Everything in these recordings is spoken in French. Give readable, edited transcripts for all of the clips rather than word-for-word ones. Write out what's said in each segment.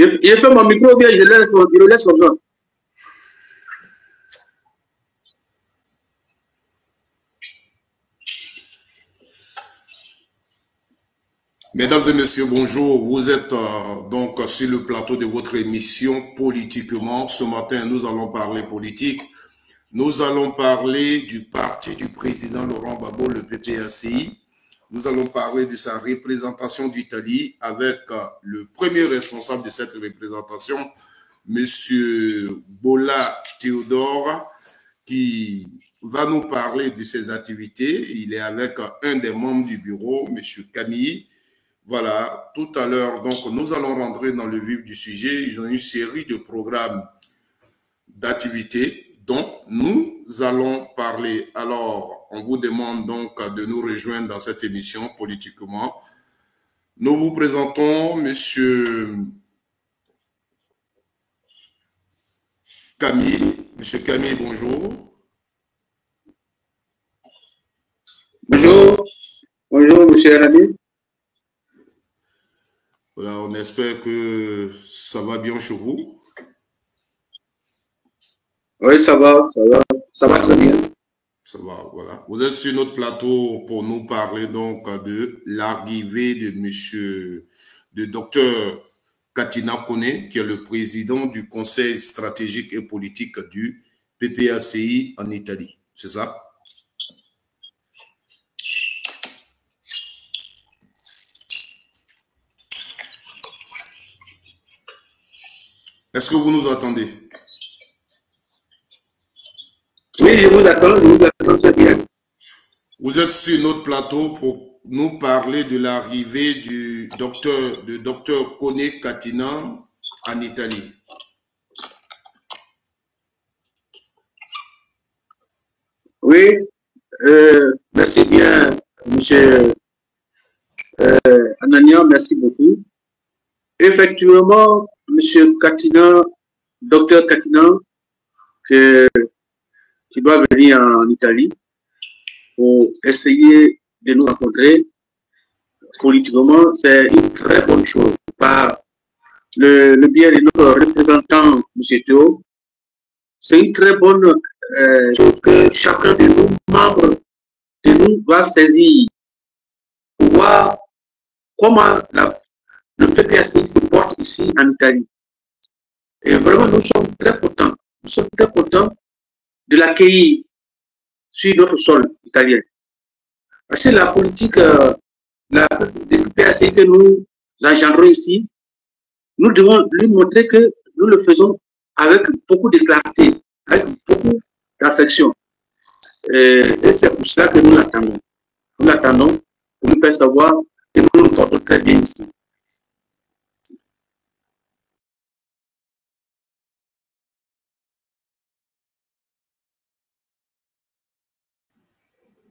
Je fais mon micro bien, je le laisse comme ça. Mesdames et messieurs, bonjour. Vous êtes donc sur le plateau de votre émission Politiquement. Ce matin, nous allons parler politique. Nous allons parler du parti du président Laurent Gbagbo, le PPACI. Nous allons parler de sa représentation d'Italie avec le premier responsable de cette représentation, Monsieur Bola Théodore, qui va nous parler de ses activités. Il est avec un des membres du bureau, Monsieur Camille. Voilà, tout à l'heure, donc nous allons rentrer dans le vif du sujet. Ils ont une série de programmes d'activités dont nous allons parler. Alors, on vous demande donc de nous rejoindre dans cette émission Politiquement. Nous vous présentons Monsieur Camille. Monsieur Camille, bonjour. Bonjour. Bonjour, Monsieur Arabi. Voilà, on espère que ça va bien chez vous. Oui, ça va très bien. Ça va, voilà. Vous êtes sur notre plateau pour nous parler donc de l'arrivée de monsieur, de docteur Katina Kone, qui est le président du Conseil stratégique et politique du PPACI en Italie. C'est ça? Est-ce que vous nous attendez? Oui, je vous attends très bien. Vous êtes sur notre plateau pour nous parler de l'arrivée du docteur Kone Katina en Italie. Oui, merci bien, Monsieur Anania, merci beaucoup. Effectivement, Monsieur Katina, docteur Katina, qui doit venir en Italie pour essayer de nous rencontrer politiquement, c'est une très bonne chose. Par le biais de notre représentant, M. Théo, c'est une très bonne chose que chacun de nous, membres de nous, va saisir pour voir comment le PPACI se porte ici en Italie. Et vraiment, nous sommes très contents. Nous sommes très contents de l'accueillir sur notre sol italien. Parce que la politique du PPACI que nous engendrons ici, nous devons lui montrer que nous le faisons avec beaucoup de clarté, avec beaucoup d'affection. Et c'est pour cela que nous l'attendons. Nous l'attendons pour nous faire savoir que nous nous portons très bien ici.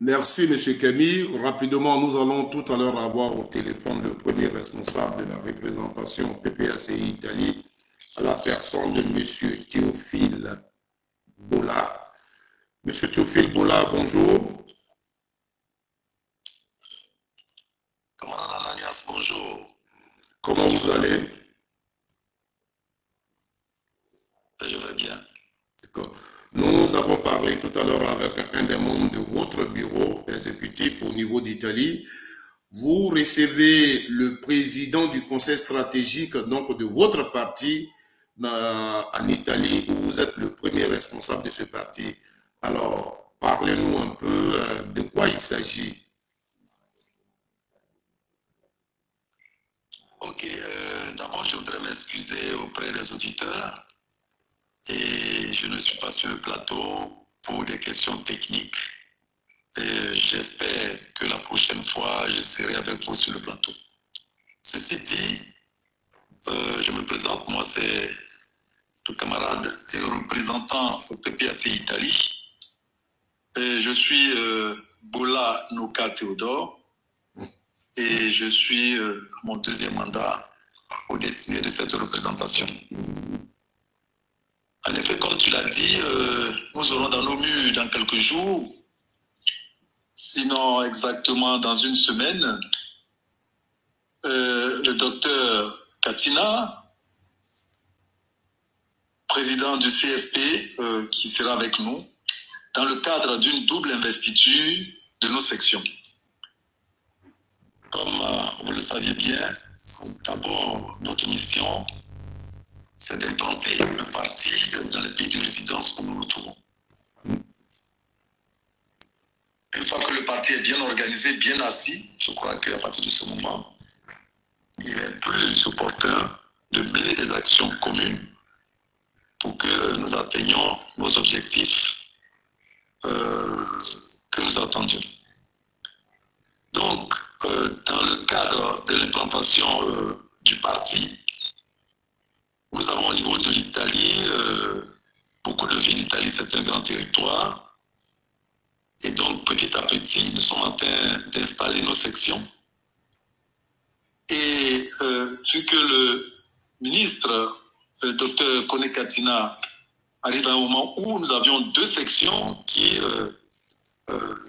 Merci, M. Camille. Rapidement, nous allons tout à l'heure avoir au téléphone le premier responsable de la représentation PPACI Italie, à la personne de M. Théophile Bola. M. Théophile Bola, bonjour. Alliance, bonjour. Comment vous allez? Je vais bien. D'accord. Nous avons parlé tout à l'heure avec un des membres de votre bureau exécutif au niveau d'Italie. Vous recevez le président du conseil stratégique donc de votre parti en Italie, où vous êtes le premier responsable de ce parti. Alors, parlez-nous un peu de quoi il s'agit. Ok, d'abord je voudrais m'excuser auprès des auditeurs et je ne suis pas sur le plateau pour des questions techniques. J'espère que la prochaine fois, je serai avec vous sur le plateau. Ceci dit, je me présente, moi c'est le camarade et représentant au PPACI Italie. Et je suis Bola Nuka Théodore et je suis à mon deuxième mandat au destiné de cette représentation. En effet, comme tu l'as dit, nous aurons dans nos murs dans quelques jours, sinon exactement dans une semaine, le docteur Katina, président du CSP, qui sera avec nous, dans le cadre d'une double investiture de nos sections. Comme vous le saviez bien, d'abord, notre mission, c'est d'implanter le parti dans le pays de résidence où nous nous trouvons. Une fois que le parti est bien organisé, bien assis, je crois qu'à partir de ce moment, il est plus opportun de mener des actions communes pour que nous atteignions nos objectifs que nous attendions. Donc, dans le cadre de l'implantation du parti, nous avons au niveau de l'Italie, beaucoup de villes. L'Italie, c'est un grand territoire. Et donc, petit à petit, nous sommes en train d'installer nos sections. Et vu que le ministre, le docteur Kone Katina, arrive à un moment où nous avions deux sections qui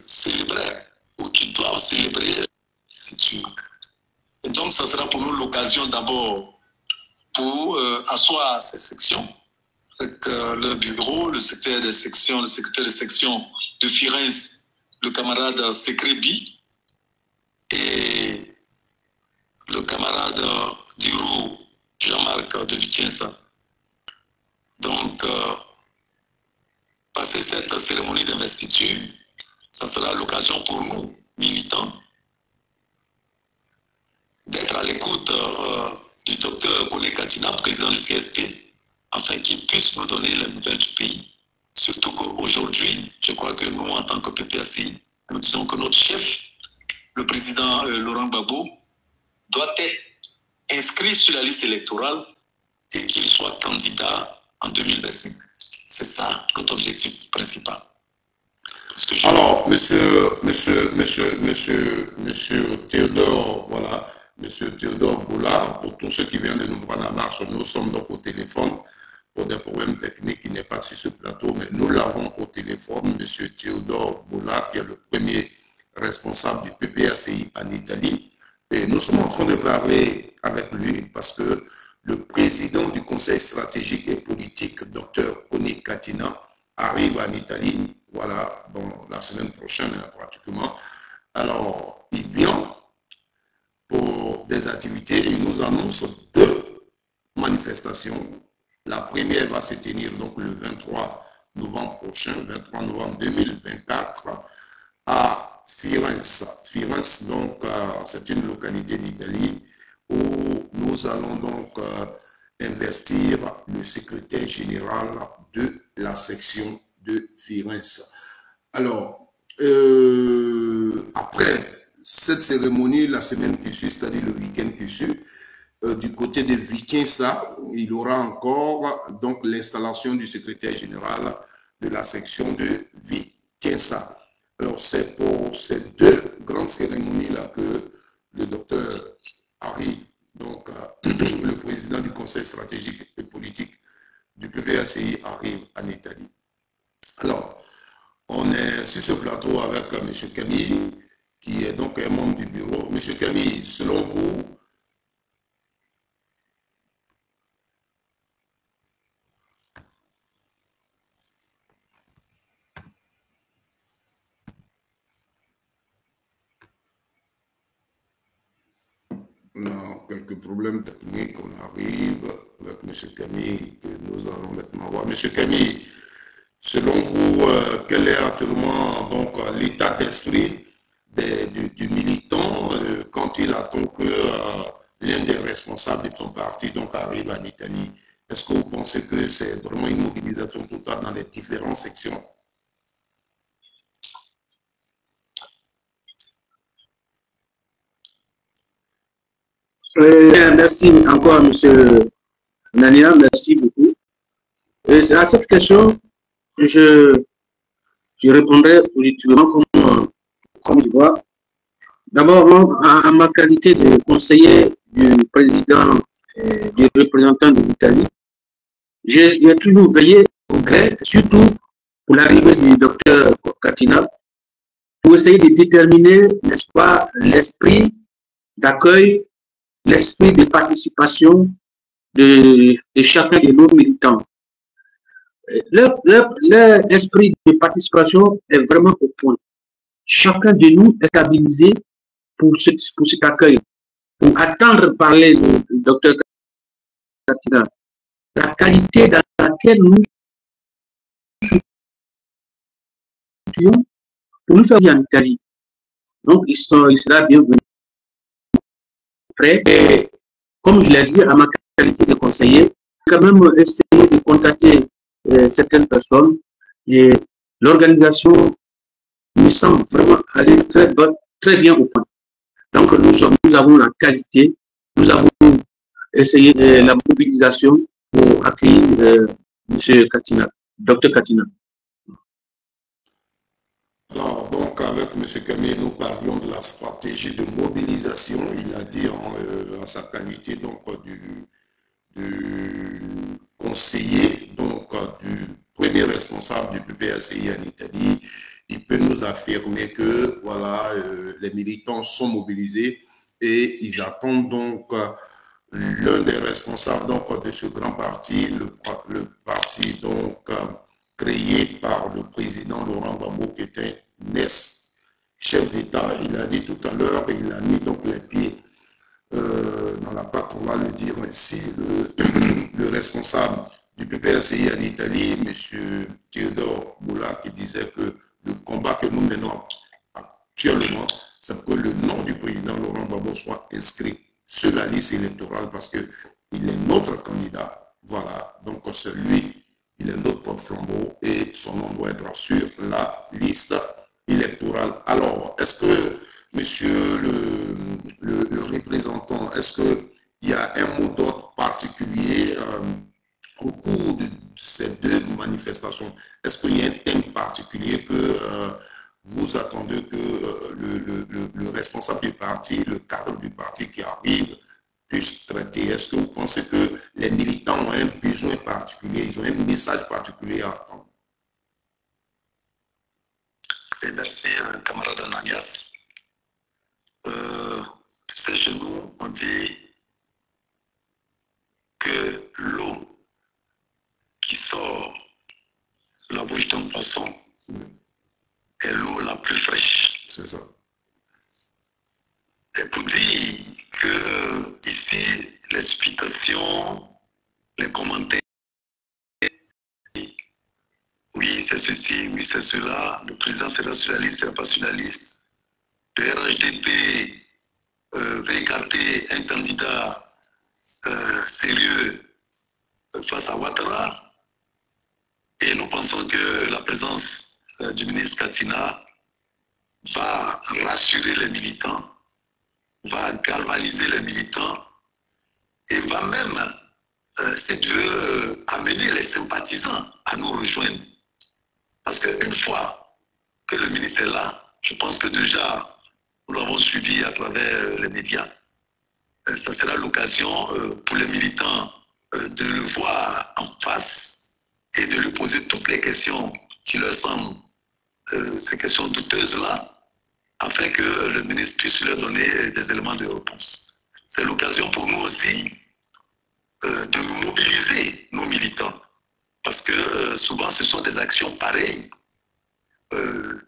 célébraient, ou qui doivent célébrer. Et donc, ça sera pour nous l'occasion d'abord pour asseoir ces sections avec le bureau, le secrétaire de section de Firenze, le camarade Sekrebi et le camarade Dirou, Jean-Marc de Vicenza. Donc, passer cette cérémonie d'investiture, ça sera l'occasion pour nous, militants, d'être à l'écoute du docteur Kone Katina, président du CSP, afin qu'il puisse nous donner les nouvelles du pays. Surtout qu'aujourd'hui, je crois que nous, en tant que PPACI, nous disons que notre chef, le président Laurent Gbagbo, doit être inscrit sur la liste électorale et qu'il soit candidat en 2025. C'est ça notre objectif principal. Alors, monsieur Théodore, voilà, monsieur Théodore Boulard, pour tous ceux qui viennent de nous prendre en marche, nous sommes donc au téléphone pour des problèmes techniques, il n'est pas sur ce plateau, mais nous l'avons au téléphone, monsieur Théodore Boulard, qui est le premier responsable du PPACI en Italie. Et nous sommes en train de parler avec lui parce que le président du Conseil stratégique et politique, Dr Kone Katina, arrive en Italie, voilà, bon, la semaine prochaine pratiquement. Alors, il vient pour des activités et il nous annonce deux manifestations. La première va se tenir donc le 23 novembre prochain, 23 novembre 2024, à Firenze. Firenze, donc, c'est une localité d'Italie où nous allons donc investir le secrétaire général de la section de Firenze. Alors, après cette cérémonie, la semaine qui suit, c'est-à-dire le week-end qui suit, du côté de Vicenza, il y aura encore donc l'installation du secrétaire général de la section de Vicenza. Alors, c'est pour ces deux grandes cérémonies-là que le docteur arrive, donc le président du Conseil stratégique et politique du PPACI arrive en Italie. Alors, on est sur ce plateau avec M. Camille, qui est donc un membre du bureau. M. Camille, selon vous, on a quelques problèmes techniques, on arrive avec M. Camille, que nous allons maintenant voir. M. Camille, selon vous, quel est actuellement donc l'état d'esprit du militant quand il attend que l'un des responsables de son parti donc arrive en Italie? Est-ce que vous pensez que c'est vraiment une mobilisation totale dans les différentes sections? Merci encore, M. Nania, merci beaucoup. Et à cette question, je répondrai positivement comme je vois. D'abord, en ma qualité de conseiller du président et du représentant de l'Italie, j'ai toujours veillé au gré, surtout pour l'arrivée du docteur Katina, pour essayer de déterminer, n'est-ce pas, l'esprit d'accueil, l'esprit de participation de chacun de nos militants. Leur esprit de participation est vraiment au point. Chacun de nous est stabilisé pour cet accueil, pour attendre parler du docteur Katina. La qualité dans laquelle nous étudions pour nous faire vivre en Italie. Donc, il sera bienvenu. Prêt. Et comme je l'ai dit, à ma qualité de conseiller, j'ai quand même essayé de contacter certaines personnes et l'organisation me semble vraiment aller très bien au point. Donc, nous avons la qualité, nous avons essayé la mobilisation pour accueillir M. Katina, Dr Katina. Alors, donc, avec M. Camille, nous parlions de la stratégie de mobilisation. Il a dit en sa qualité donc, du conseiller, donc du premier responsable du PPACI en Italie. Il peut nous affirmer que voilà, les militants sont mobilisés et ils attendent donc l'un des responsables donc, de ce grand parti, le parti donc créé par le président Laurent Gbagbo, qui était chef d'État. Il a dit tout à l'heure, il a mis donc les pieds dans la pâte, on va le dire ainsi, le responsable du PPACI en Italie, M. Théodore Boula, qui disait que le combat que nous menons actuellement, c'est que le nom du président Laurent Gbagbo soit inscrit sur la liste électorale parce qu'il est notre candidat. Voilà, donc c'est lui, il est notre porte-flambeau et son nom doit être sur la liste électorale. Alors, est-ce que, monsieur le représentant, est-ce qu'il y a un mot d'ordre particulier au cours de ces deux manifestations? Est-ce qu'il y a un thème particulier que vous attendez que le responsable du parti, le cadre du parti qui arrive, puisse traiter? Est-ce que vous pensez que les militants ont un besoin particulier, ils ont un message particulier à attendre? Merci, camarade Anagas. Tu sais, chez nous, on dit que l'eau qui sort de la bouche d'un poisson est l'eau la plus fraîche. C'est ça. Et pour dire que ici, l'explication, les commentaires, oui, c'est ceci, oui, c'est cela, le président sera sur la liste, sera pas sur la liste. Le RHDP va écarter un candidat sérieux face à Ouattara. Et nous pensons que la présence du ministre Katina va rassurer les militants, va galvaniser les militants et va même, si tu veux, amener les sympathisants à nous rejoindre. Parce qu'une fois que le ministre est là, je pense que déjà, nous l'avons suivi à travers les médias. Ça sera l'occasion pour les militants de le voir en face et de lui poser toutes les questions qui leur semblent, ces questions douteuses-là, afin que le ministre puisse leur donner des éléments de réponse. C'est l'occasion pour nous aussi de mobiliser nos militants. Parce que souvent, ce sont des actions pareilles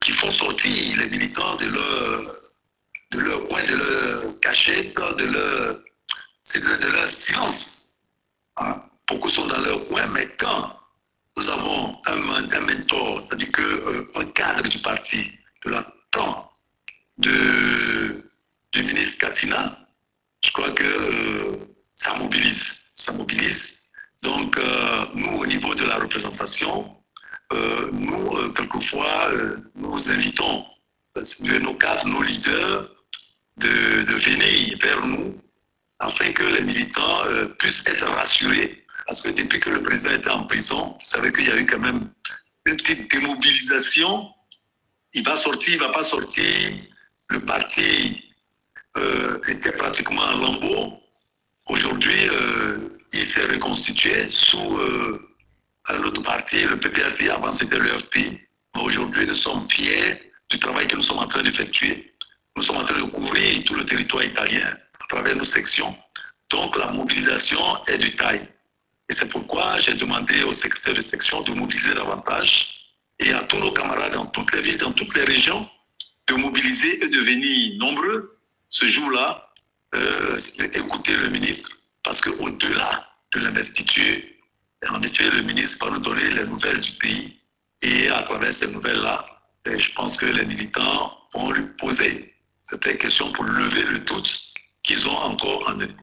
qui font sortir les militants de leur coin, de leur cachette, de leur silence. Hein? Beaucoup sont dans leur coin, mais quand nous avons un mentor, c'est-à-dire un cadre du parti, de la plan du ministre Katina, je crois que ça mobilise. Ça mobilise. Donc, nous, au niveau de la représentation, nous, quelquefois, nous invitons nos cadres, nos leaders, de venir vers nous afin que les militants puissent être rassurés. Parce que depuis que le président était en prison, vous savez qu'il y a eu quand même une petite démobilisation. Il va sortir, il ne va pas sortir. Le parti était pratiquement en lambeaux. Aujourd'hui, il s'est reconstitué sous un autre parti, le PPACI, avant c'était le FP. Aujourd'hui, nous sommes fiers du travail que nous sommes en train d'effectuer. Nous sommes en train de couvrir tout le territoire italien à travers nos sections. Donc la mobilisation est de taille. Et c'est pourquoi j'ai demandé au secrétaire de section de mobiliser davantage et à tous nos camarades dans toutes les villes, dans toutes les régions, de mobiliser et de venir nombreux ce jour-là, écouter le ministre. Parce qu'au-delà de l'investiture, en effet, le ministre va nous donner les nouvelles du pays. Et à travers ces nouvelles-là, je pense que les militants vont lui poser certaines questions pour lever le doute qu'ils ont encore en eux.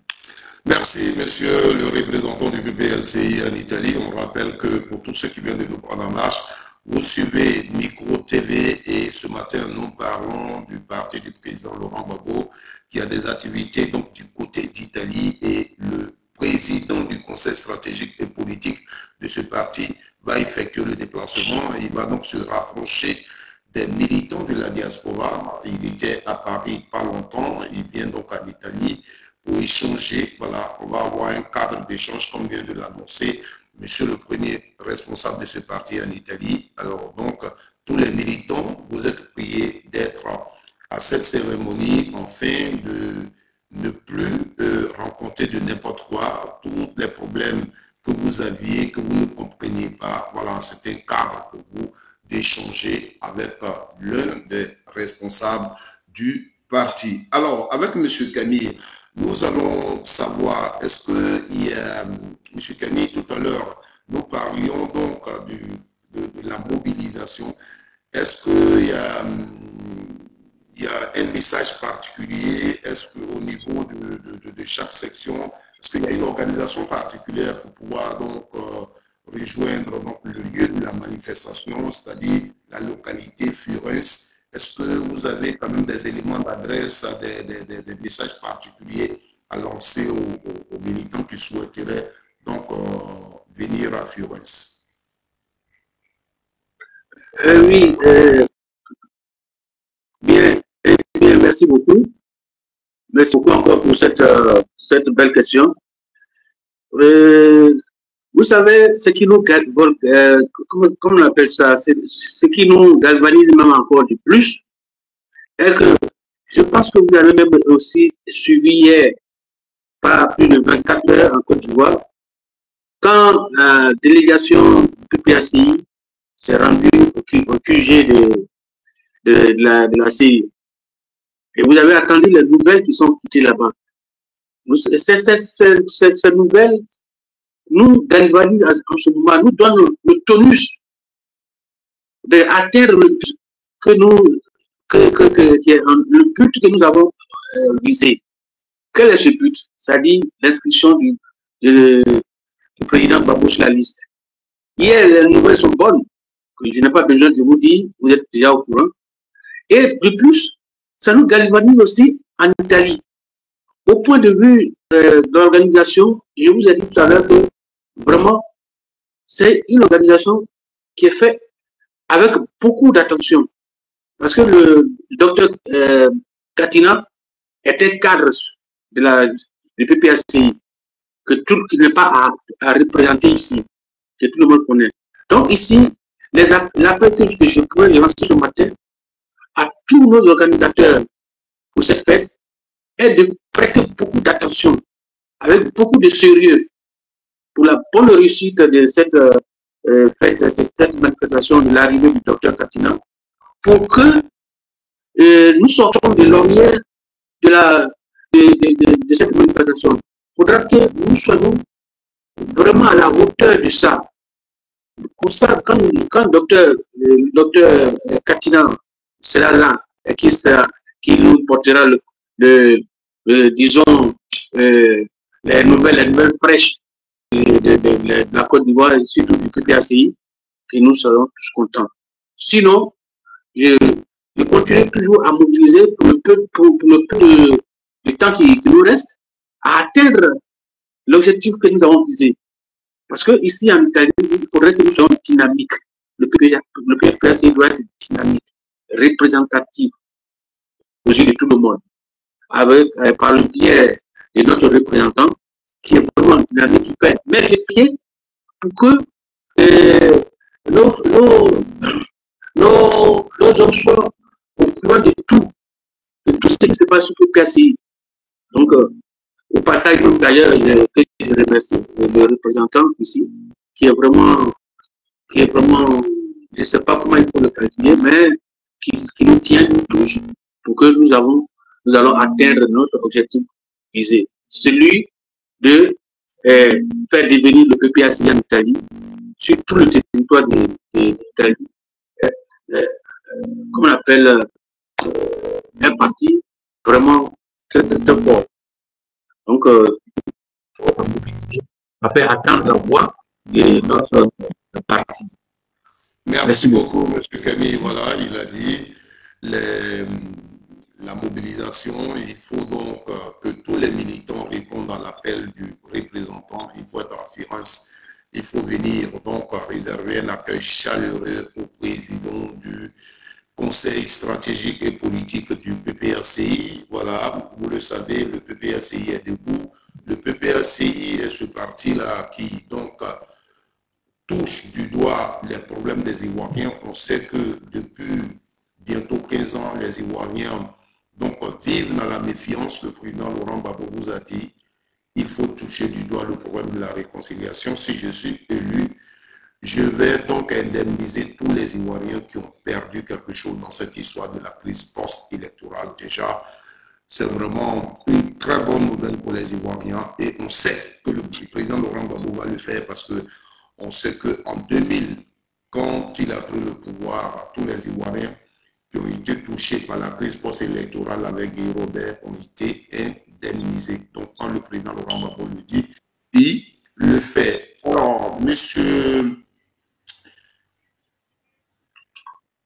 Merci, monsieur le représentant du PPLCI en Italie. On rappelle que pour tous ceux qui viennent de nous prendre en marche, vous suivez Micro TV et ce matin, nous parlons du parti du président Laurent Gbagbo qui a des activités donc du côté d'Italie et le président du conseil stratégique et politique de ce parti va effectuer le déplacement. Il va donc se rapprocher des militants de la diaspora. Il était à Paris pas longtemps, il vient donc en Italie pour échanger. Voilà, on va avoir un cadre d'échange comme vient de l'annoncer monsieur le premier responsable de ce parti en Italie. Alors donc, tous les militants, vous êtes priés d'être à cette cérémonie afin de ne plus rencontrer de n'importe quoi, tous les problèmes que vous aviez, que vous ne compreniez pas. Voilà, c'est un cadre pour vous d'échanger avec l'un des responsables du parti. Alors, avec M. Camille, nous allons savoir, est-ce qu'il y a, M. Camille, tout à l'heure, nous parlions donc de la mobilisation. Est-ce qu'il y a un message particulier? Est-ce qu'au niveau de chaque section, est-ce qu'il y a une organisation particulière pour pouvoir donc rejoindre donc, le lieu de la manifestation, c'est-à-dire la localité Furens? Est-ce que vous avez quand même des éléments d'adresse, des messages particuliers à lancer aux militants qui souhaiteraient donc venir à Furens? Oui, bien, merci beaucoup. Merci beaucoup encore pour cette belle question. Vous savez, ce qui nous, comment on appelle ça, ce qui nous galvanise même encore du plus, est que je pense que vous avez même aussi suivi hier, par plus de 24 heures en Côte d'Ivoire, quand la délégation du PPACI s'est rendue au QG de la CI. Et vous avez attendu les nouvelles qui sont quittées là-bas. Ces nouvelles nous galvanisent en ce moment, nous donnent le tonus d'atteindre le but le but que nous avons visé. Quel est ce but? C'est-à-dire l'inscription du président Gbagbo sur la liste. Hier, les nouvelles sont bonnes. Je n'ai pas besoin de vous dire, vous êtes déjà au courant. Et de plus, ça nous galvanise aussi en Italie. Au point de vue de l'organisation, je vous ai dit tout à l'heure que vraiment, c'est une organisation qui est faite avec beaucoup d'attention. Parce que le docteur Katina était cadre du PPACI, qui n'est pas à représenter ici, que tout le monde connaît. Donc ici, l'appel que je pourrais lancer ce matin à tous nos organisateurs pour cette fête est de prêter beaucoup d'attention, avec beaucoup de sérieux, pour la bonne réussite de cette fête, cette manifestation de l'arrivée du docteur Katina, pour que nous sortons de l'ornière de cette manifestation. Il faudra que nous soyons vraiment à la hauteur de ça. Pour ça, quand le docteur Katina sera là, et qui nous portera disons, les nouvelles fraîches de la Côte d'Ivoire et surtout du PPACI, que nous serons tous contents. Sinon, je continue toujours à mobiliser pour le peu de temps qui nous reste, à atteindre l'objectif que nous avons visé. Parce que ici en Italie, il faudrait que nous soyons dynamiques. Le PPACI doit être dynamique, représentatif aux yeux de tout le monde, par le biais de notre représentant, qui est vraiment dynamique, qui peut mettre les pieds pour que nos hommes soient au courant de tout ce qui se passe sur le PPACI. Donc, Au passage, d'ailleurs, je remercie le représentant ici, qui est vraiment, je ne sais pas comment il faut le calculer, mais qui nous tient tous pour que nous allons atteindre notre objectif visé. Celui de faire devenir le PPACI en Italie, sur tout le territoire d'Italie, comme on appelle, un parti vraiment très, très, très fort. Donc, il faut mobiliser, à faire attendre la voix de notre parti. Merci beaucoup, M. Camille. Voilà, il a dit la mobilisation. Il faut donc que tous les militants répondent à l'appel du représentant. Il faut être en Firenze. Il faut venir donc réserver un accueil chaleureux au président du Conseil stratégique et politique du PPACI. Voilà, vous le savez, le PPACI est debout. Le PPACI est ce parti-là qui donc touche du doigt les problèmes des Ivoiriens. On sait que depuis bientôt 15 ans, les Ivoiriens donc, vivent dans la méfiance. Le président Laurent Gbagbo vous a dit il faut toucher du doigt le problème de la réconciliation. Si je suis élu, je vais donc indemniser tous les Ivoiriens qui ont perdu quelque chose dans cette histoire de la crise post-électorale. Déjà, c'est vraiment une très bonne nouvelle pour les Ivoiriens et on sait que le président Laurent Gbagbo va le faire parce que on sait qu'en 2000, quand il a pris le pouvoir, tous les Ivoiriens qui ont été touchés par la crise post-électorale avec Guy Robert ont été indemnisés. Donc, quand le président Laurent Gbagbo le dit, il le fait. Alors, monsieur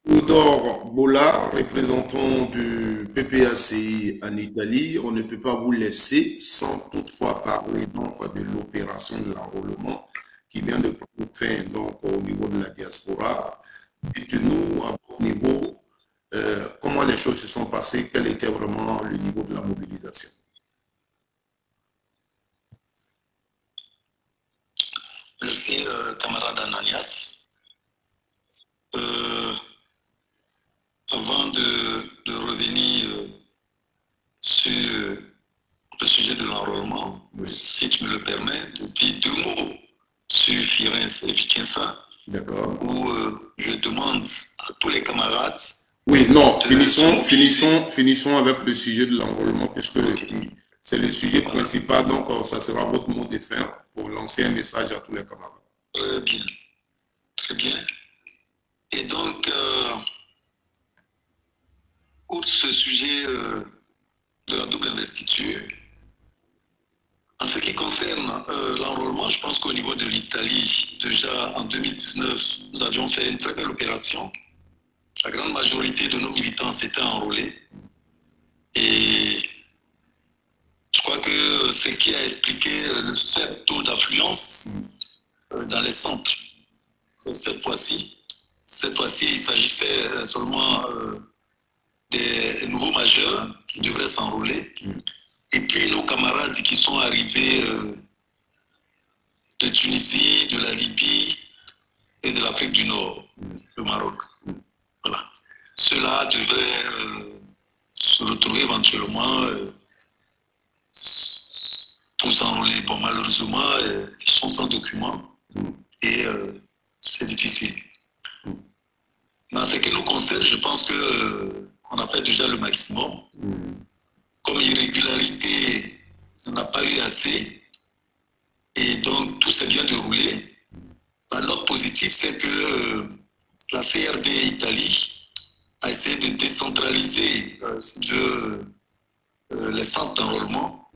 Théodore Bola, représentant du PPACI en Italie, on ne peut pas vous laisser sans toutefois parler donc de l'opération de l'enrôlement qui vient de prendre fin donc, au niveau de la diaspora. Dites-nous à votre niveau comment les choses se sont passées, quel était vraiment le niveau de la mobilisation. Merci, camarade Ananias. Avant de revenir sur le sujet de l'enrôlement, oui, si tu me le permets, de dire deux mots sur Firenze et Vicenza. D'accord. Où je demande à tous les camarades. Oui, non, finissons avec le sujet de l'enrôlement, puisque c'est le sujet principal, donc ça sera votre mot de fin pour lancer un message à tous les camarades. Très bien. Très bien. Et donc, outre ce sujet de la double investiture, en ce qui concerne l'enrôlement, je pense qu'au niveau de l'Italie, déjà en 2019, nous avions fait une très belle opération. La grande majorité de nos militants s'étaient enrôlés. Et je crois que ce qui a expliqué le faible taux d'affluence dans les centres cette fois-ci, il s'agissait seulement des nouveaux majeurs qui devraient s'enrôler. Et puis nos camarades qui sont arrivés de Tunisie, de la Libye et de l'Afrique du Nord, le Maroc. Voilà. Ceux-là devraient se retrouver éventuellement pour s'enrôler. Bon, malheureusement, ils sont sans documents et c'est difficile. Mais en ce qui nous concerne, je pense qu'on a fait déjà le maximum. Comme irrégularité, on n'a pas eu assez. Et donc, tout s'est bien déroulé. La note positive, c'est que la CRD Italie a essayé de décentraliser les centres d'enrôlement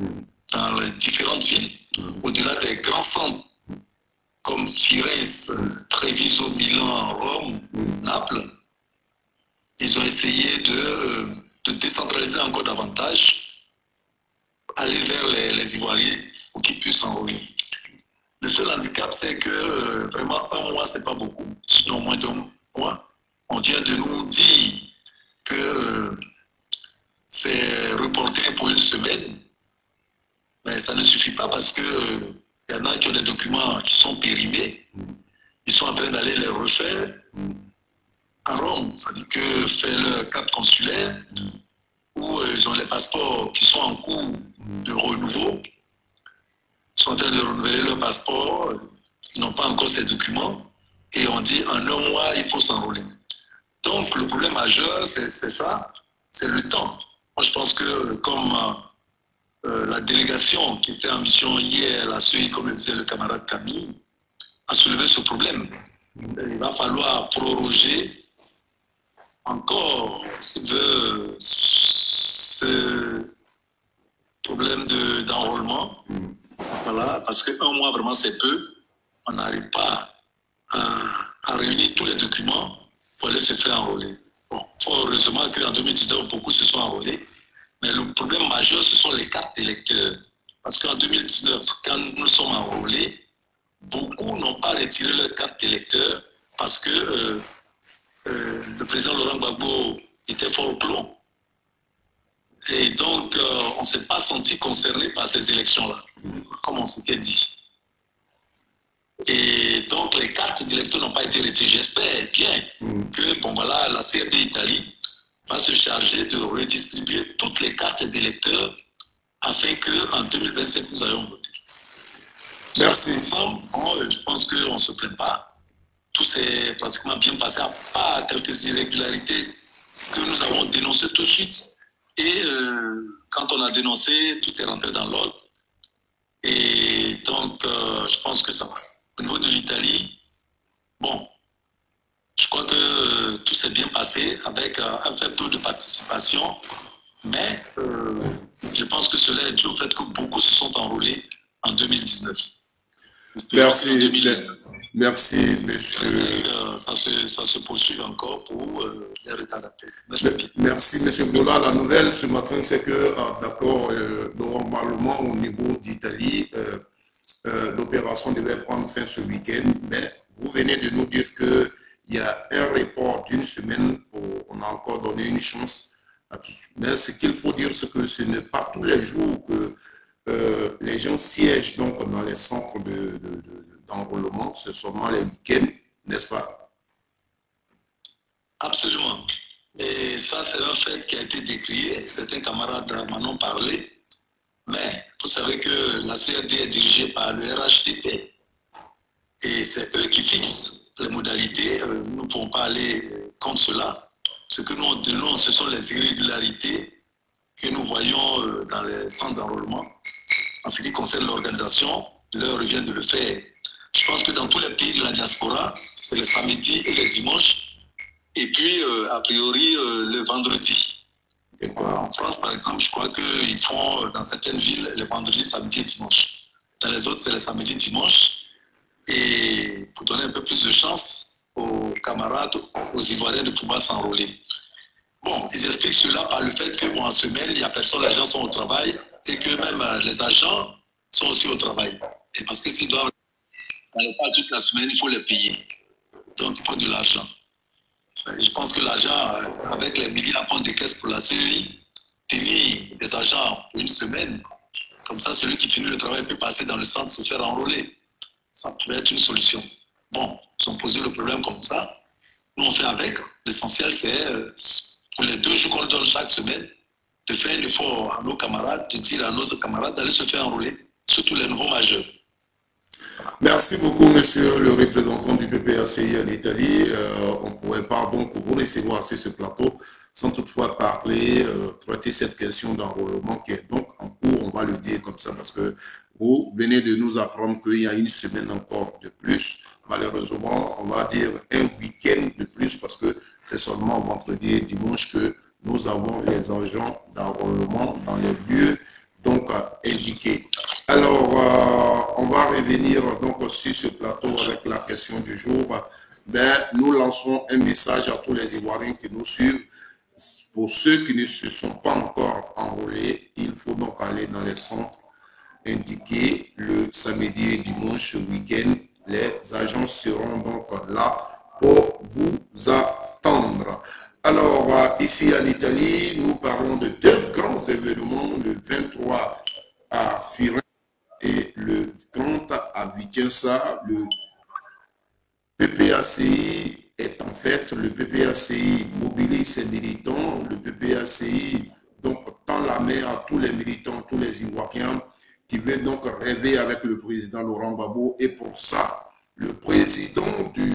dans les différentes villes, au-delà des grands centres comme Firenze, Treviso, Milan, Rome, Naples. Ils ont essayé de décentraliser encore davantage, aller vers les Ivoiriens pour qu'ils puissent s'enrôler. Le seul handicap, c'est que vraiment un mois, c'est pas beaucoup, sinon moins d'un mois. On vient de nous dire que c'est reporté pour une semaine, mais ça ne suffit pas parce que il y en a qui ont des documents qui sont périmés, ils sont en train d'aller les refaire à Rome, c'est-à-dire que faire leur carte consulaire, où ils ont les passeports qui sont en cours de renouveau, sont en train de renouveler leur passeport, ils n'ont pas encore ces documents, et on dit en un mois, il faut s'enrôler. Donc, le problème majeur, c'est ça, c'est le temps. Moi, je pense que comme la délégation qui était en mission hier, a suivi, comme le disait le camarade Camille, a soulevé ce problème. Il va falloir proroger encore ce problème d'enrôlement. Voilà, parce qu'un mois, vraiment, c'est peu. On n'arrive pas à réunir tous les documents pour aller se faire enrôler. Bon, fort heureusement qu'en 2019, beaucoup se sont enrôlés. Mais le problème majeur, ce sont les cartes d'électeurs. Parce qu'en 2019, quand nous sommes enrôlés, beaucoup n'ont pas retiré leur carte d'électeur parce que le président Laurent Gbagbo était fort au plomb. Et donc, on ne s'est pas senti concerné par ces élections-là, comme on s'était dit. Et donc, les cartes d'électeurs n'ont pas été retirées. J'espère bien que, bon voilà, la CRD Italie va se charger de redistribuer toutes les cartes d'électeurs afin qu'en 2027, nous ayons voté. Merci. Je pense qu'on ne se plaint pas. Tout s'est pratiquement bien passé, à part quelques irrégularités que nous avons dénoncées tout de suite. Et quand on a dénoncé, tout est rentré dans l'ordre. Et donc, je pense que ça va. Au niveau de l'Italie, bon, je crois que tout s'est bien passé avec un faible taux de participation. Mais je pense que cela est dû au fait que beaucoup se sont enrôlés en 2019. Merci, merci, monsieur. Ça se poursuit encore pour les retardatés. Merci, monsieur Bola. La nouvelle ce matin, c'est que, d'accord, normalement, au niveau d'Italie, l'opération devait prendre fin ce week-end, mais vous venez de nous dire qu'il y a un report d'une semaine. On a encore donné une chance à tous. Mais ce qu'il faut dire, c'est que ce n'est pas tous les jours que les gens siègent donc dans les centres d'enrôlement, c'est seulement les week-ends, n'est-ce pas? Absolument. Et ça, c'est un fait qui a été décrié. Certains camarades m'en ont parlé. Mais vous savez que la CRD est dirigée par le RHDP. Et c'est eux qui fixent les modalités. Nous ne pouvons pas aller contre cela. Ce que nous dénonçons, ce sont les irrégularités que nous voyons dans les centres d'enrôlement. En ce qui concerne l'organisation, l'heure revient de le faire. Je pense que dans tous les pays de la diaspora, c'est le samedi et le dimanche. Et puis, a priori, le vendredi. En France, par exemple, je crois qu'ils font dans certaines villes les vendredis, samedi et dimanche. Dans les autres, c'est les samedis et dimanche. Et pour donner un peu plus de chance aux camarades, aux Ivoiriens de pouvoir s'enrôler. Bon, ils expliquent cela par le fait que bon, en semaine, il n'y a personne, les gens sont au travail et que même les agents sont aussi au travail. Et parce que s'ils doivent pas toute la semaine, il faut les payer. Donc, il faut de l'argent. Je pense que l'argent, avec les milliards de caisses pour la CEI, tenir des agents pour une semaine, comme ça, celui qui finit le travail peut passer dans le centre, se faire enrôler. Ça peut être une solution. Bon, ils ont posé le problème comme ça. Nous, on fait avec. L'essentiel, c'est pour les 2 jours qu'on donne chaque semaine, de faire un effort à nos camarades, de dire à nos camarades d'aller se faire enrôler, surtout les nouveaux majeurs. Merci beaucoup, monsieur le représentant du PPACI en Italie. On ne pourrait pas donc vous recevoir sur ce plateau sans toutefois parler, traiter cette question d'enrôlement qui est donc en cours, on va le dire comme ça, parce que vous venez de nous apprendre qu'il y a une semaine encore de plus. Malheureusement, on va dire un week-end de plus, parce que c'est seulement vendredi et dimanche que nous avons les agents d'enrôlement dans les lieux donc indiqués. Alors, on va revenir donc sur ce plateau avec la question du jour. Ben, nous lançons un message à tous les Ivoiriens qui nous suivent. Pour ceux qui ne se sont pas encore enrôlés, il faut donc aller dans les centres indiqués le samedi et dimanche week-end. Les agents seront donc là pour vous attendre. Alors, ici en Italie, nous parlons de 2 grands événements, le 23 à Firenze et le 30 à Vicenza. Le PPACI est en fait, le PPACI mobilise ses militants, le PPACI donc tend la main à tous les militants, tous les Ivoiriens qui veut donc rêver avec le président Laurent Gbagbo. Et pour ça, le président du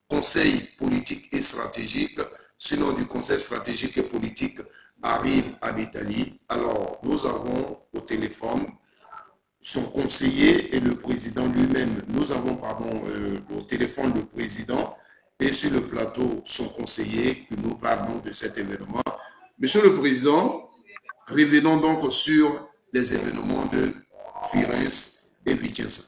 Conseil politique et stratégique, sinon du Conseil stratégique et politique, arrive en Italie. Alors, nous avons au téléphone son conseiller et le président lui-même. Nous avons, au téléphone le président et sur le plateau son conseiller qui nous parle donc de cet événement. Monsieur le Président, revenons donc sur les événements de Firenze et Vicenza.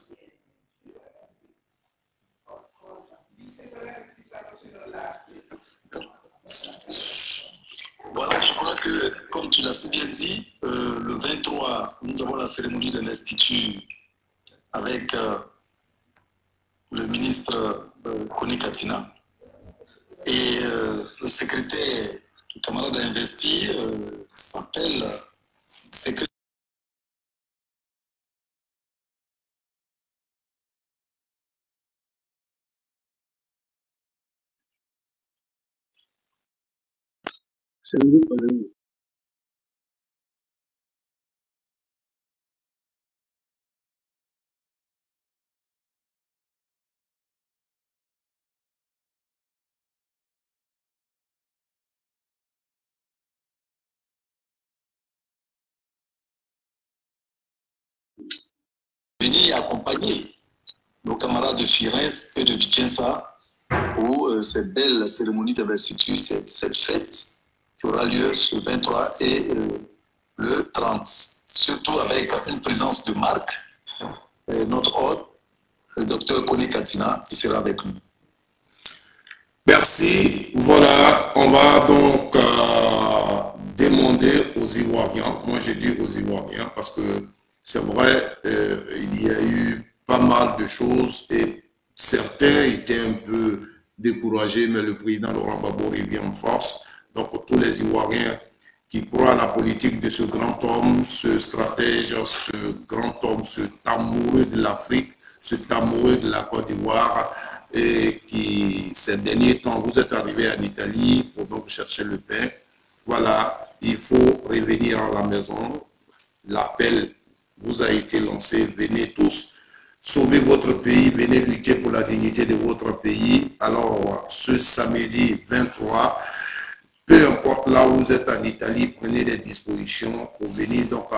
Voilà, je crois que, comme tu l'as si bien dit, le 23, nous avons la cérémonie de l'Institut avec le ministre Kone Katina et le secrétaire, le camarade investi, s'appelle secrétaire. Venir accompagner nos camarades de Firenze et de Vicenza pour cette belle cérémonie d'investiture, cette fête qui aura lieu ce 23 et le 30. Surtout avec une présence de marque, notre hôte, le docteur Kone Katina, qui sera avec nous. Merci. Voilà, on va donc demander aux Ivoiriens, moi je dis aux Ivoiriens parce que c'est vrai, il y a eu pas mal de choses et certains étaient un peu découragés, mais le président Laurent Gbagbo revient en force. Donc tous les Ivoiriens qui croient à la politique de ce grand homme, ce stratège, ce grand homme, cet amoureux de l'Afrique, cet amoureux de la Côte d'Ivoire, et qui, ces derniers temps, vous êtes arrivé en Italie pour donc chercher le pain. Voilà, il faut revenir à la maison. L'appel vous a été lancé. Venez tous sauver votre pays, venez lutter pour la dignité de votre pays. Alors, ce samedi 23, peu importe là où vous êtes en Italie, prenez des dispositions pour venir donc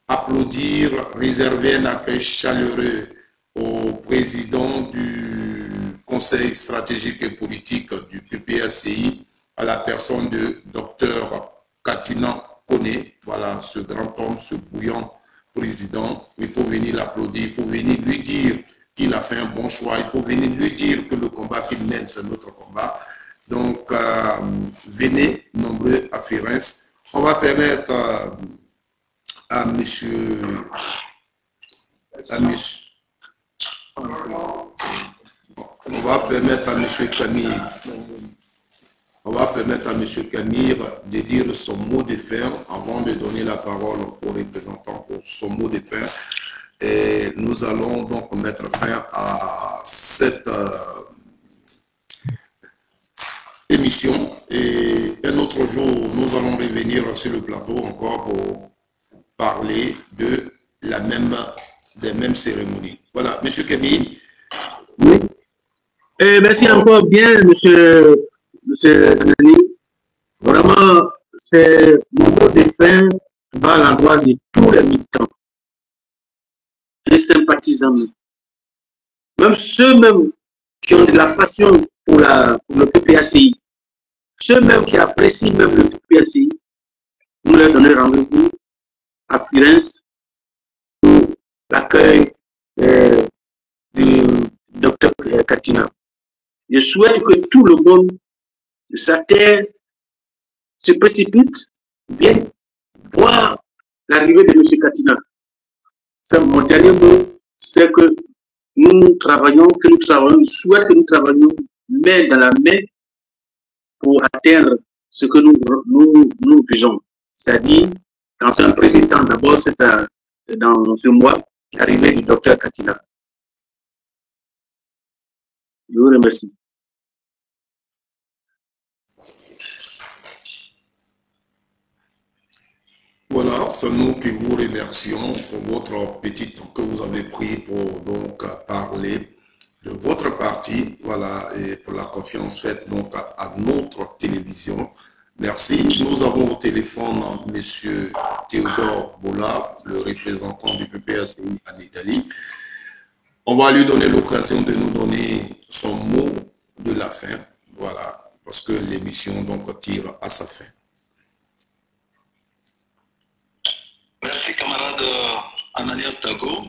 applaudir, réserver un accueil chaleureux au président du Conseil stratégique et politique du PPACI, à la personne de Dr Katina Kone, voilà ce grand homme, ce bouillant président. Il faut venir l'applaudir, il faut venir lui dire qu'il a fait un bon choix, il faut venir lui dire que le combat qu'il mène, c'est notre combat. Donc, venez nombreux à Firenze. On va permettre à monsieur... On va permettre à monsieur Camille... On va permettre à M. Camille de dire son mot de fin avant de donner la parole au représentant pour son mot de fin. Et nous allons donc mettre fin à cette émission. Et un autre jour, nous allons revenir sur le plateau encore pour parler de des mêmes cérémonies. Voilà, M. Camille. Oui. Et merci encore bien, monsieur Denis. Vraiment, c'est mon mot de fin va à l'endroit de tous les militants, les sympathisants, même ceux qui ont de la passion pour le PPACI, ceux même qui apprécient même le PPACI, nous leur donnons rendez-vous à Firenze pour l'accueil du docteur Katina. Je souhaite que tout le monde de sa terre se précipite, vienne voir l'arrivée de M. Katina. Mon dernier mot, c'est que nous travaillons, je souhaite que nous travaillions main dans la main pour atteindre ce que nous visons. C'est-à-dire, dans un premier temps, d'abord, c'est dans ce mois, l'arrivée du docteur Katina. Je vous remercie. Voilà. Boula, c'est nous qui vous remercions pour votre petit temps que vous avez pris pour donc parler de votre parti, voilà, et pour la confiance faite donc à notre télévision. Merci. Nous avons au téléphone M. Théodore Boula, le représentant du PPACI en Italie. On va lui donner l'occasion de nous donner son mot de la fin, voilà, parce que l'émission donc tire à sa fin. Merci camarade Ananias Dago,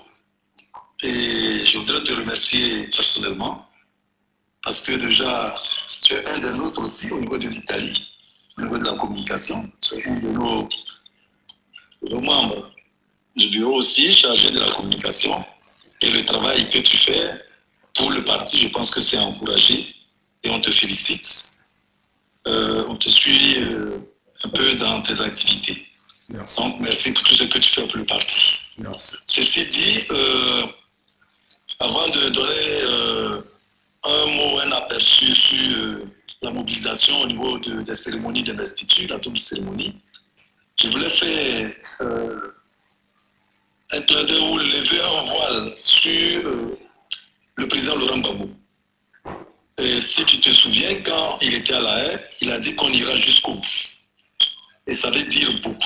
et je voudrais te remercier personnellement parce que déjà tu es un des nôtres aussi au niveau de l'Italie, au niveau de la communication, tu es un de nos membres du bureau aussi chargé de la communication, et le travail que tu fais pour le parti, je pense que c'est encouragé et on te félicite. On te suit un peu dans tes activités. Merci. Donc, merci pour tout ce que tu fais pour le parti. Merci. Ceci dit, avant de donner un mot, un aperçu sur la mobilisation au niveau des cérémonies d'investiture, la double cérémonie, je voulais faire un clin d'œil ou lever un voile sur le président Laurent Gbagbo. Et si tu te souviens, quand il était à la haie, il a dit qu'on ira jusqu'au bout. Et ça veut dire beaucoup.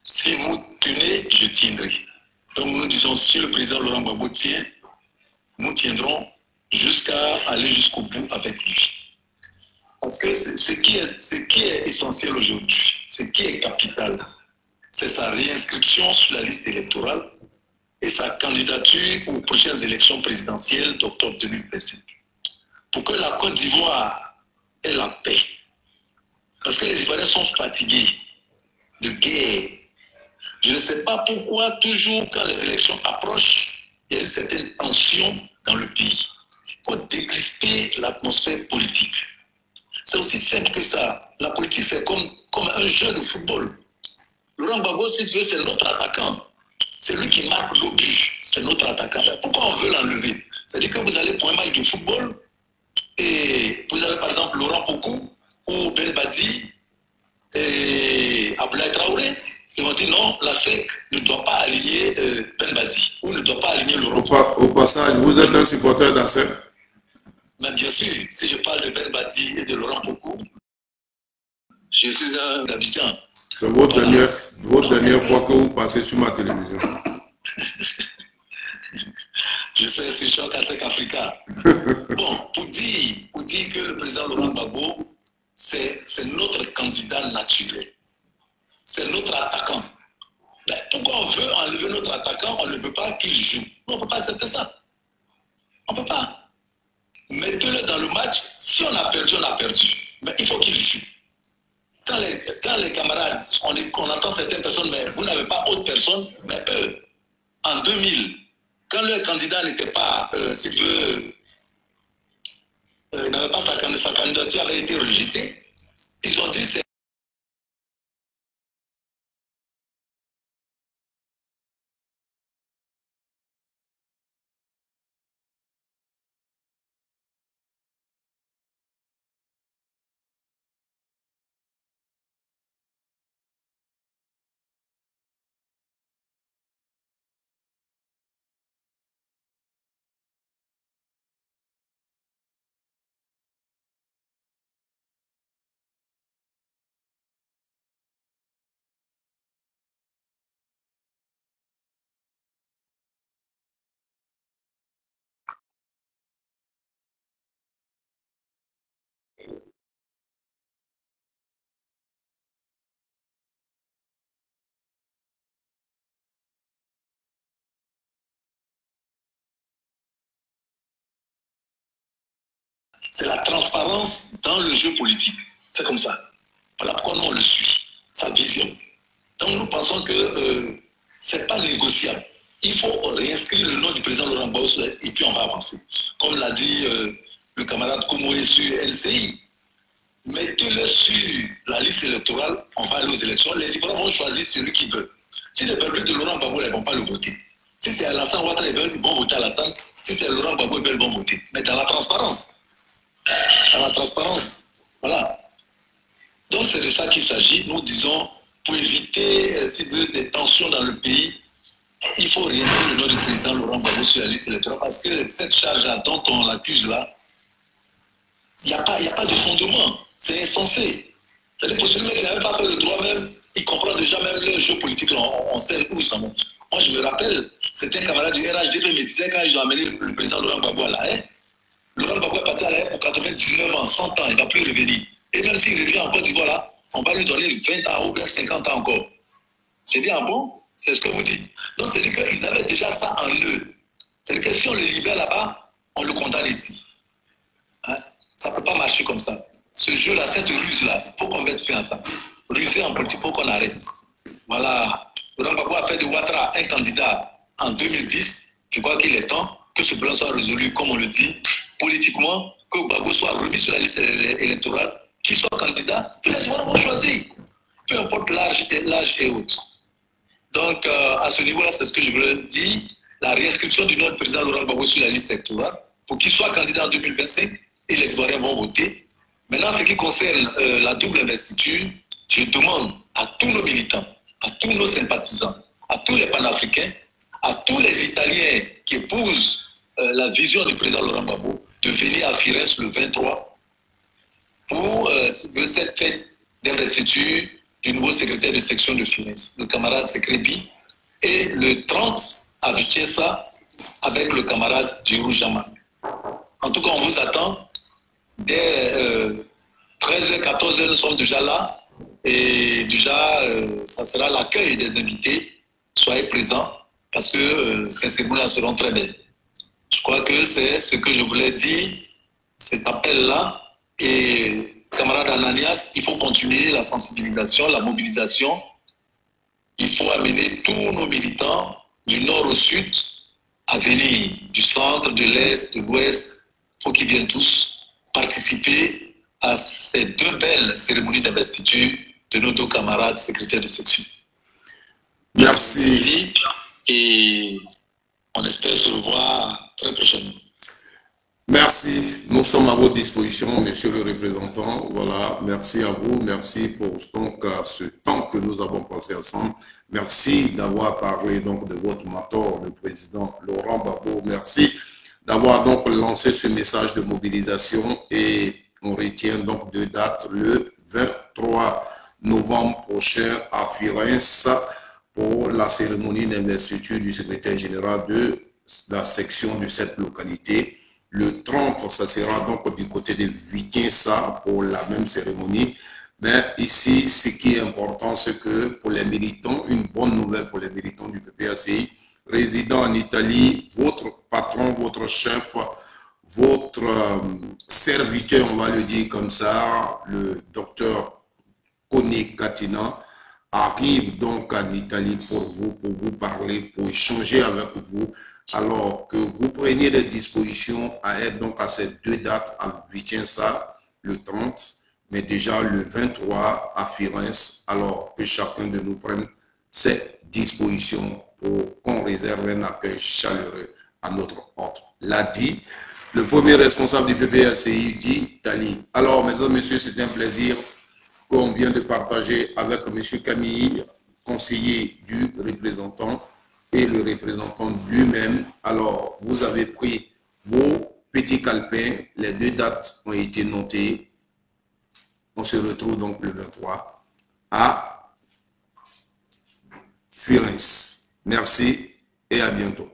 Si vous tenez, je tiendrai. Donc nous disons, si le président Laurent Gbagbo tient, nous tiendrons jusqu'à aller jusqu'au bout avec lui. Parce que ce qui est essentiel aujourd'hui, ce qui est capital, c'est sa réinscription sur la liste électorale et sa candidature aux prochaines élections présidentielles d'octobre 2027. Pour que la Côte d'Ivoire ait la paix. Parce que les Ivoiriens sont fatigués de guerre. Je ne sais pas pourquoi, toujours quand les élections approchent, il y a une certaine tension dans le pays. Il faut décrisper l'atmosphère politique. C'est aussi simple que ça. La politique, c'est comme un jeu de football. Laurent Gbagbo, si tu veux, c'est notre attaquant. C'est lui qui marque le but. C'est notre attaquant. Mais pourquoi on veut l'enlever? C'est-à-dire que vous allez pour un match de football et vous avez par exemple Laurent Pokou ou Belbadi et Abdoulaye Traoré. Ils vont dire non, la SEC ne doit pas aligner Belbadi ou ne doit pas aligner Laurent Pokou. Au passage, vous êtes un supporter d'ASEC? Mais bien sûr, si je parle de Belbadi et de Laurent Pokou, je suis un habitant. C'est votre dernière fois que vous passez sur ma télévision. Je sais, c'est Choc ASEC Africa. Bon, pour dire que le président Laurent Gbagbo, c'est notre candidat naturel. C'est notre attaquant. Mais pourquoi on veut enlever notre attaquant? On ne veut pas qu'il joue. On ne peut pas accepter ça. On ne peut pas. Mettez-le dans le match. Si on a perdu, on a perdu. Mais il faut qu'il joue. Quand les camarades, on entend certaines personnes, mais vous n'avez pas autre personne, mais eux, en 2000, quand leur candidat n'était pas, si tu veux, n'avait pas sa candidature avait été rejetée, ils ont dit c'est la transparence dans le jeu politique. C'est comme ça. Voilà pourquoi nous on le suit, sa vision. Donc nous pensons que ce n'est pas négociable. Il faut réinscrire le nom du président Laurent Gbagbo et puis on va avancer. Comme l'a dit le camarade Komoé sur LCI, mettez-le sur la liste électorale, on va aller aux élections. Les Ivoiriens vont choisir celui qu'ils veulent. Si les peuples de Laurent Gbagbo, ils ne vont pas le voter. Si c'est Alassane Ouattara, ils vont voter Alassane. Si c'est Laurent Gbagbo, ils vont voter. Mais dans la transparence. Dans la transparence. Voilà. Donc c'est de ça qu'il s'agit. Nous disons, pour éviter des tensions dans le pays, il faut réunir le nom du président Laurent Gbagbo sur la liste électorale parce que cette charge-là dont on l'accuse là, il n'y a pas de fondement. C'est insensé. C'est-à-dire que celui qui n'avait pas fait le droit même, il comprend déjà même le jeu politique, on sait où ils s'en vont. Moi, je me rappelle, c'était un camarade du RHDP me disait quand ils ont amené le président Laurent Gbagbo à la haie, Laurent Gbagbo est parti à la haie pour 99 ans, 100 ans, il ne va plus revenir. Et même s'il revient en Côte d'Ivoire là, on va lui donner 20 ans ou bien 50 ans encore. J'ai dit, ah bon? C'est ce que vous dites. Donc, c'est-à-dire qu'ils avaient déjà ça en eux. C'est-à-dire que si on le libère là-bas, on le condamne ici. Hein? Ça ne peut pas marcher comme ça. Ce jeu-là, cette ruse-là, il faut qu'on mette fin à ça. Ruser en politique, il faut qu'on arrête. Voilà. Laurent Gbagbo a fait de Ouattara un candidat en 2010. Je crois qu'il est temps que ce plan soit résolu, comme on le dit, politiquement, que Gbagbo soit remis sur la liste électorale, qu'il soit candidat, que les gens vont choisir. Peu importe l'âge et autres. Donc, à ce niveau-là, c'est ce que je voulais dire. La réinscription du nom du président Laurent Gbagbo sur la liste électorale, pour qu'il soit candidat en 2025, et les Ivoiriens vont voter. Maintenant, ce qui concerne la double investiture, je demande à tous nos militants, à tous nos sympathisants, à tous les panafricains, à tous les Italiens qui épousent la vision du président Laurent Gbagbo, de venir à Firenze le 23 pour cette fête d'investiture du nouveau secrétaire de section de Firenze, le camarade Sekrebi, et le 30 à Vicenza avec le camarade Djirou Jamal. En tout cas, on vous attend. Dès 13h, 14h, nous sommes déjà là. Et déjà, ça sera l'accueil des invités. Soyez présents, parce que ces cérémonies seront très belles. Je crois que c'est ce que je voulais dire, cet appel-là. Et camarade Ananias, il faut continuer la sensibilisation, la mobilisation. Il faut amener tous nos militants du nord au sud à venir, du centre, de l'est, de l'ouest. Il faut qu'ils viennent tous participer à ces deux belles cérémonies d'investiture de nos deux camarades secrétaires de section. Merci. Et on espère se revoir très prochainement. Merci. Nous sommes à votre disposition, monsieur le représentant. Voilà, merci à vous. Merci pour donc, ce temps que nous avons passé ensemble. Merci d'avoir parlé donc, de votre mentor, le président Laurent Gbagbo. Merci d'avoir donc lancé ce message de mobilisation et on retient donc deux dates, le 23 novembre prochain à Firenze pour la cérémonie d'investiture du secrétaire général de la section de cette localité. Le 30, ça sera donc du côté de Vicenza pour la même cérémonie. Mais ici, ce qui est important, c'est que pour les militants, une bonne nouvelle pour les militants du PPACI, résident en Italie, votre patron, votre chef, votre serviteur, on va le dire comme ça, le docteur Kone Katina, arrive donc en Italie pour vous parler, pour échanger avec vous, alors que vous preniez des dispositions à être donc à ces deux dates à Vicenza, le 30, mais déjà le 23 à Firenze, alors que chacun de nous prenne ses dispositions pour qu'on réserve un accueil chaleureux à notre hôte. L'a dit le premier responsable du PPACI d'Italie. Alors, mesdames et messieurs, c'est un plaisir qu'on vient de partager avec M. Camille, conseiller du représentant et le représentant lui-même. Alors, vous avez pris vos petits calepins, les deux dates ont été notées. On se retrouve donc le 23 à Firenze. Merci et à bientôt.